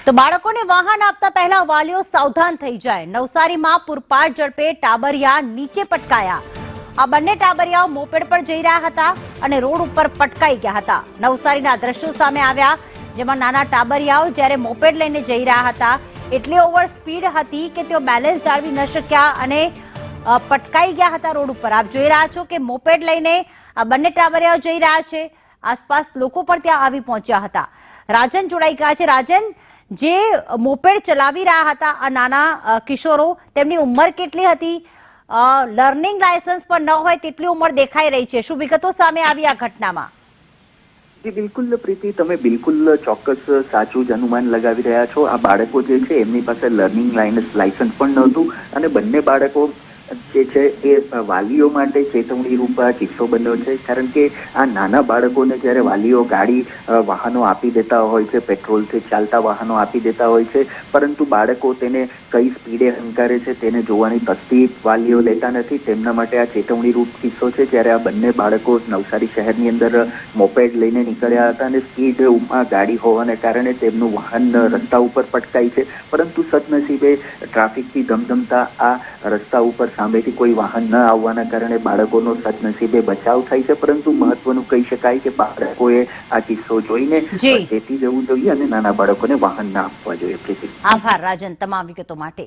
તો બાળકોને વાહન આપતા પહેલા વાલીઓ સાવધાન થઈ જાય। નવસારીમાં પૂરપાટ ઝડપે ટાબરિયા નીચે પટકાયા। આ બંને ટાબરિયાઓ મોપેડ પર જઈ રહ્યા હતા અને રોડ ઉપર પટકાઈ ગયા હતા। નવસારીના દ્રશ્યો સામે આવ્યા, જેમાં નાના ટાબરિયાઓ જ્યારે મોપેડ લઈને જઈ રહ્યા હતા એટલી ઓવર સ્પીડ હતી કે તેઓ બેલેન્સ જાળવી ન શક્યા અને પટકાઈ ગયા હતા રોડ ઉપર। આપ જોઈ રહ્યા છો કે મોપેડ લઈને આ બંને ટાબરિયાઓ જઈ રહ્યા છે। આસપાસ લોકો પણ ત્યાં આવી પહોંચ્યા હતા। રાજન જોડાઈ ગયા છે। રાજન, જે મોપેડ ચલાવી રહ્યા હતા આ નાના કિશોરો, તેમની ઉંમર કેટલી હતી? લર્નિંગ લાયસન્સ પણ ન હોય તેટલી ઉંમર દેખાઈ રહી છે। શું વિગતો સામે આવી આ ઘટનામાં? જી બિલકુલ પ્રીતિ, તમે બિલકુલ ચોક્કસ સાચું જ અનુમાન લગાવી રહ્યા છો। આ બાળકો જે છે એમની પાસે લર્નિંગ લાયસન્સ પણ નહોતું અને બંને બાળકો જે છે એ વાલીઓ માટે ચેતવણી રૂપ આ કિસ્સો બન્યો છે। કારણ કે આ નાના બાળકોને જ્યારે વાલીઓ ગાડી વાહનો આપી દેતા હોય છે, પેટ્રોલથી ચાલતા વાહનો આપી દેતા હોય છે, પરંતુ બાળકો તેને કઈ સ્પીડે હંકારે છે તેને જોવાની તસ્દી વાલીઓ લેતા નથી। તેમના માટે આ ચેતવણી રૂપ કિસ્સો છે। જ્યારે આ બંને બાળકો નવસારી શહેરની અંદર મોપેડ લઈને નીકળ્યા હતા અને સ્પીડમાં ગાડી હોવાને કારણે તેમનું વાહન રસ્તા ઉપર પટકાય છે, પરંતુ સદનસીબે ટ્રાફિકથી ધમધમતા આ રસ્તા ઉપર સામેથી કોઈ વાહન ન આવવાના કારણે બાળકોનો સદનસીબે બચાવ થાય છે। પરંતુ મહત્વનું કહી શકાય કે બાળકોએ આ કિસ્સો જોઈને ચેતી જવું જોઈએ અને નાના બાળકોને વાહન ના આપવા જોઈએ। આભાર રાજન તમામ વિગતો માટે।